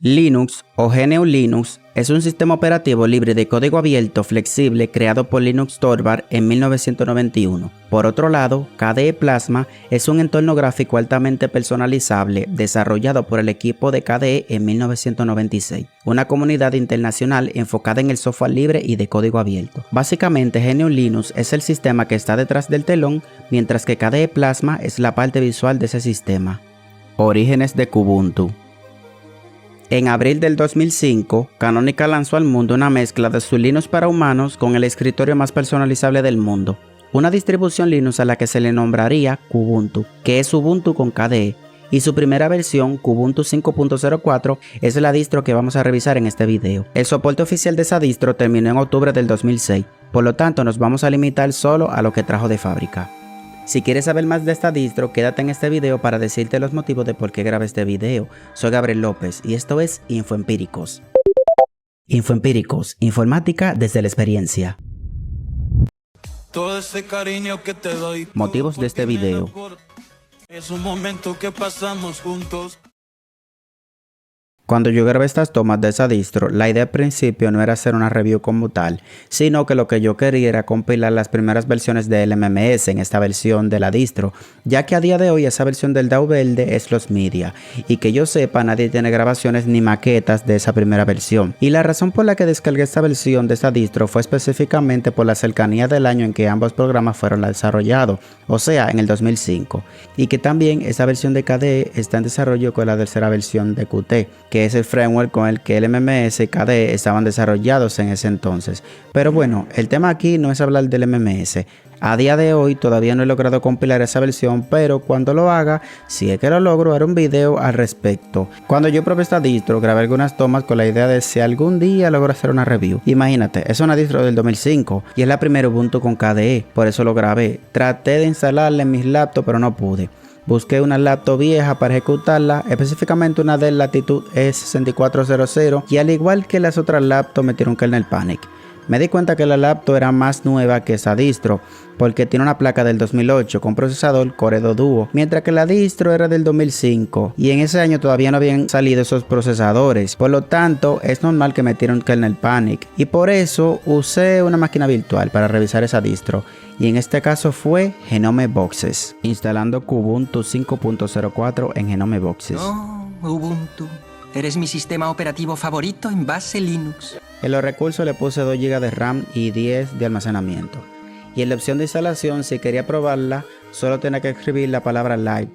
Linux o GNU Linux es un sistema operativo libre de código abierto flexible creado por Linus Torvalds en 1991. Por otro lado, KDE Plasma es un entorno gráfico altamente personalizable desarrollado por el equipo de KDE en 1996, una comunidad internacional enfocada en el software libre y de código abierto. Básicamente, GNU Linux es el sistema que está detrás del telón, mientras que KDE Plasma es la parte visual de ese sistema. Orígenes de Kubuntu. En abril del 2005, Canonical lanzó al mundo una mezcla de su Linux para humanos con el escritorio más personalizable del mundo, una distribución Linux a la que se le nombraría Kubuntu, que es Ubuntu con KDE, y su primera versión, Kubuntu 5.04, es la distro que vamos a revisar en este video. El soporte oficial de esa distro terminó en octubre del 2006, por lo tanto nos vamos a limitar solo a lo que trajo de fábrica. Si quieres saber más de esta distro, quédate en este video para decirte los motivos de por qué grabé este video. Soy Gabriel López y esto es Infoempíricos. Infoempíricos, informática desde la experiencia. Todo ese cariño que te doy. Motivos de este video. Es un momento que pasamos juntos. Cuando yo grabé estas tomas de esa distro, la idea al principio no era hacer una review como tal, sino que lo que yo quería era compilar las primeras versiones del MMS en esta versión de la distro, ya que a día de hoy esa versión del DAW verde es los media, y que yo sepa nadie tiene grabaciones ni maquetas de esa primera versión. Y la razón por la que descargué esta versión de esta distro fue específicamente por la cercanía del año en que ambos programas fueron desarrollados, o sea, en el 2005, y que también esa versión de KDE está en desarrollo con la tercera versión de Qt, que es el framework con el que el MMS y KDE estaban desarrollados en ese entonces. Pero bueno, el tema aquí no es hablar del MMS. A día de hoy todavía no he logrado compilar esa versión, pero cuando lo haga, si es que lo logro, haré un video al respecto. Cuando yo probé esta distro, grabé algunas tomas con la idea de si algún día logro hacer una review. Imagínate, es una distro del 2005 y es la primera Ubuntu con KDE, por eso lo grabé. Traté de instalarla en mis laptops, pero no pude. Busqué una laptop vieja para ejecutarla, específicamente una Dell Latitude E6400, y al igual que las otras laptops me tiró un kernel panic. Me di cuenta que la laptop era más nueva que esa distro, porque tiene una placa del 2008 con procesador Core 2 Duo, mientras que la distro era del 2005 y en ese año todavía no habían salido esos procesadores. Por lo tanto, es normal que me tire un kernel panic, y por eso usé una máquina virtual para revisar esa distro, y en este caso fue Genome Boxes, instalando Kubuntu 5.04 en Genome Boxes. Oh, Ubuntu, eres mi sistema operativo favorito en base Linux. En los recursos le puse 2 GB de RAM y 10 de almacenamiento. Y en la opción de instalación, si quería probarla, solo tenía que escribir la palabra live.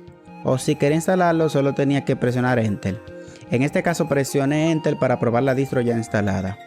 O si quería instalarlo, solo tenía que presionar Enter. En este caso presioné Enter para probar la distro ya instalada.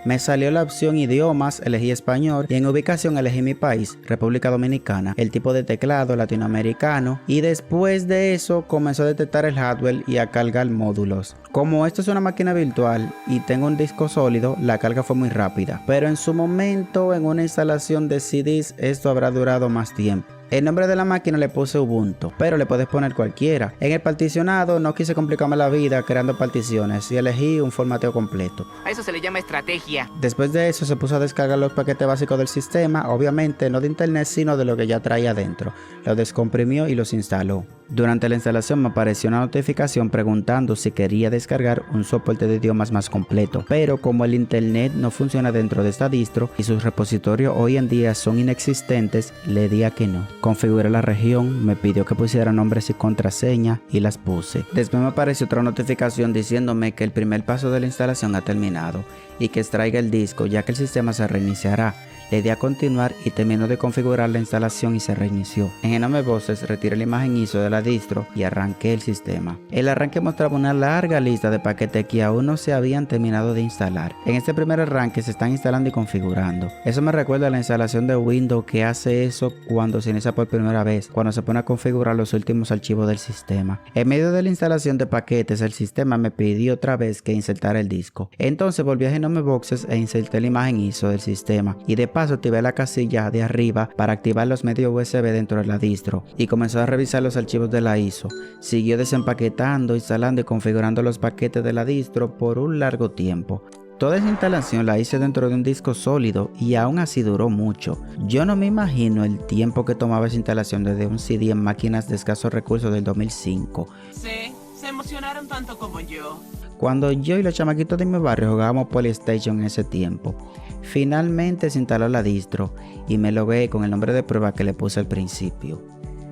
Me salió la opción idiomas, elegí español, y en ubicación elegí mi país, República Dominicana, el tipo de teclado latinoamericano, y después de eso comenzó a detectar el hardware y a cargar módulos. Como esto es una máquina virtual y tengo un disco sólido, la carga fue muy rápida, pero en su momento en una instalación de CDs esto habrá durado más tiempo. El nombre de la máquina le puse Ubuntu, pero le puedes poner cualquiera. En el particionado no quise complicarme la vida creando particiones y elegí un formateo completo. A eso se le llama estrategia. Después de eso se puso a descargar los paquetes básicos del sistema, obviamente no de internet sino de lo que ya traía adentro. Lo descomprimió y los instaló. Durante la instalación me apareció una notificación preguntando si quería descargar un soporte de idiomas más completo, pero como el internet no funciona dentro de esta distro y sus repositorios hoy en día son inexistentes, le di a que no. Configuré la región, me pidió que pusiera nombres y contraseña y las puse. Después me apareció otra notificación diciéndome que el primer paso de la instalación ha terminado y que extraiga el disco ya que el sistema se reiniciará. Le di a continuar y terminó de configurar la instalación y se reinició. En Genome Boxes retiré la imagen ISO de la distro y arranqué el sistema. El arranque mostraba una larga lista de paquetes que aún no se habían terminado de instalar. En este primer arranque se están instalando y configurando. Eso me recuerda a la instalación de Windows que hace eso cuando se inicia por primera vez, cuando se pone a configurar los últimos archivos del sistema. En medio de la instalación de paquetes, el sistema me pidió otra vez que insertara el disco. Entonces volví a Genome Boxes e inserté la imagen ISO del sistema y de paso activé la casilla de arriba para activar los medios USB dentro de la distro y comenzó a revisar los archivos de la ISO. Siguió desempaquetando, instalando y configurando los paquetes de la distro por un largo tiempo. Toda esa instalación la hice dentro de un disco sólido y aún así duró mucho. Yo no me imagino el tiempo que tomaba esa instalación desde un CD en máquinas de escasos recursos del 2005. Se emocionaron tanto como yo. Cuando yo y los chamaquitos de mi barrio jugábamos PlayStation en ese tiempo, finalmente se instaló la distro y me logué con el nombre de prueba que le puse al principio.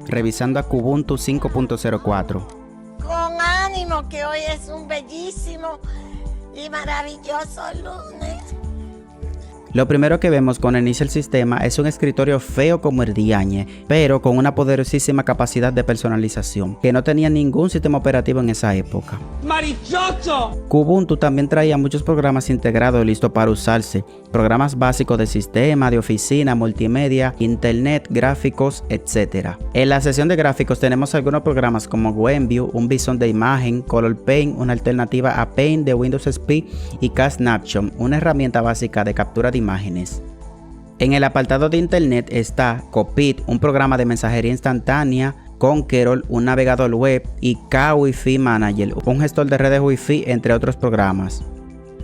Revisando a Kubuntu 5.04. Con ánimo, que hoy es un bellísimo y maravilloso lunes. Lo primero que vemos cuando inicia el sistema es un escritorio feo como el diañe, pero con una poderosísima capacidad de personalización, que no tenía ningún sistema operativo en esa época. ¡Marichocho! Kubuntu también traía muchos programas integrados listos para usarse, programas básicos de sistema, de oficina, multimedia, internet, gráficos, etc. En la sección de gráficos tenemos algunos programas como Gwenview, un visor de imagen, Color Paint, una alternativa a Paint de Windows XP y Snapshot, una herramienta básica de captura de imágenes. En el apartado de internet está Copit, un programa de mensajería instantánea, Conqueror, un navegador web y K-Wi-Fi Manager, un gestor de redes Wi-Fi, entre otros programas.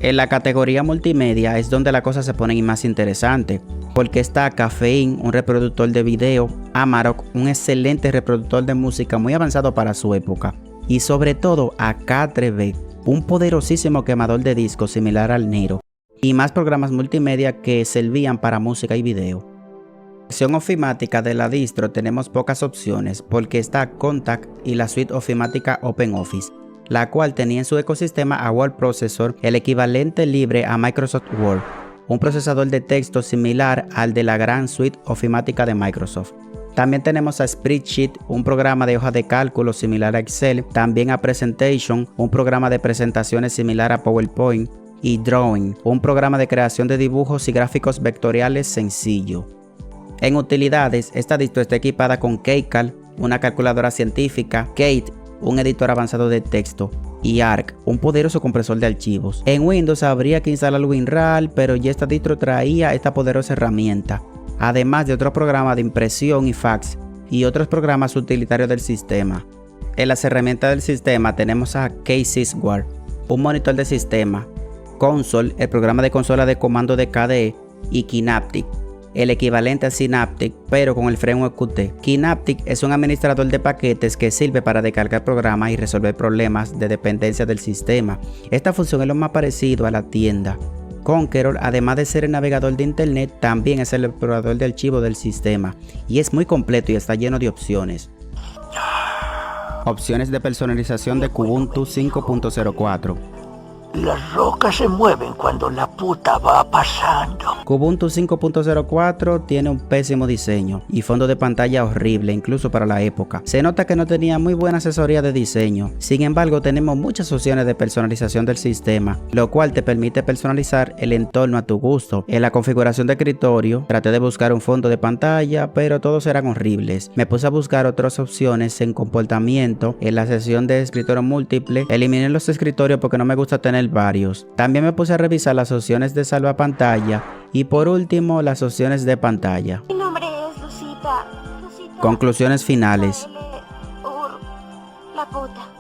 En la categoría multimedia es donde la cosa se pone más interesante, porque está Caffeine, un reproductor de video, Amarok, un excelente reproductor de música muy avanzado para su época, y sobre todo AK3B, un poderosísimo quemador de discos similar al Nero, y más programas multimedia que servían para música y video. En la sección ofimática de la distro tenemos pocas opciones porque está Contact y la suite ofimática OpenOffice, la cual tenía en su ecosistema a Word Processor, el equivalente libre a Microsoft Word, un procesador de texto similar al de la gran suite ofimática de Microsoft. También tenemos a Spreadsheet, un programa de hoja de cálculo similar a Excel, también a Presentation, un programa de presentaciones similar a PowerPoint, y Drawing, un programa de creación de dibujos y gráficos vectoriales sencillo. En utilidades, esta distro está equipada con KCal, una calculadora científica, Kate, un editor avanzado de texto, y Arc, un poderoso compresor de archivos. En Windows habría que instalar WinRAR, pero ya esta distro traía esta poderosa herramienta, además de otro programa de impresión y fax, y otros programas utilitarios del sistema. En las herramientas del sistema tenemos a KSysWare, un monitor de sistema, Console, el programa de consola de comando de KDE, y Kinaptic, el equivalente a Synaptic pero con el framework Qt. Kinaptic es un administrador de paquetes que sirve para descargar programas y resolver problemas de dependencia del sistema. Esta función es lo más parecido a la tienda. Conqueror, además de ser el navegador de internet, también es el explorador de archivos del sistema y es muy completo y está lleno de opciones. Opciones de personalización de Kubuntu 5.04. Las rocas se mueven cuando la puta va pasando. Kubuntu 5.04 tiene un pésimo diseño y fondo de pantalla horrible incluso para la época. Se nota que no tenía muy buena asesoría de diseño. Sin embargo, tenemos muchas opciones de personalización del sistema, lo cual te permite personalizar el entorno a tu gusto. En la configuración de escritorio, traté de buscar un fondo de pantalla, pero todos eran horribles. Me puse a buscar otras opciones en comportamiento. En la sección de escritorio múltiple, eliminé los escritorios porque no me gusta tener varios. También me puse a revisar las opciones de salvapantalla y por último las opciones de pantalla. Mi nombre es Lucita. Conclusiones finales. La puta.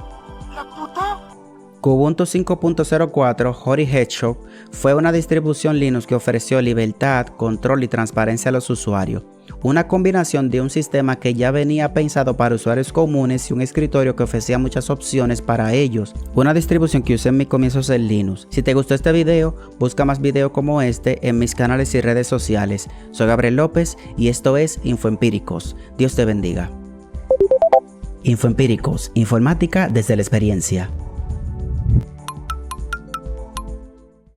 Kubuntu 5.04 Honey Hedgehog fue una distribución Linux que ofreció libertad, control y transparencia a los usuarios. Una combinación de un sistema que ya venía pensado para usuarios comunes y un escritorio que ofrecía muchas opciones para ellos. Una distribución que usé en mis comienzos en Linux. Si te gustó este video, busca más videos como este en mis canales y redes sociales. Soy Gabriel López y esto es Infoempíricos. Dios te bendiga. Infoempíricos, informática desde la experiencia.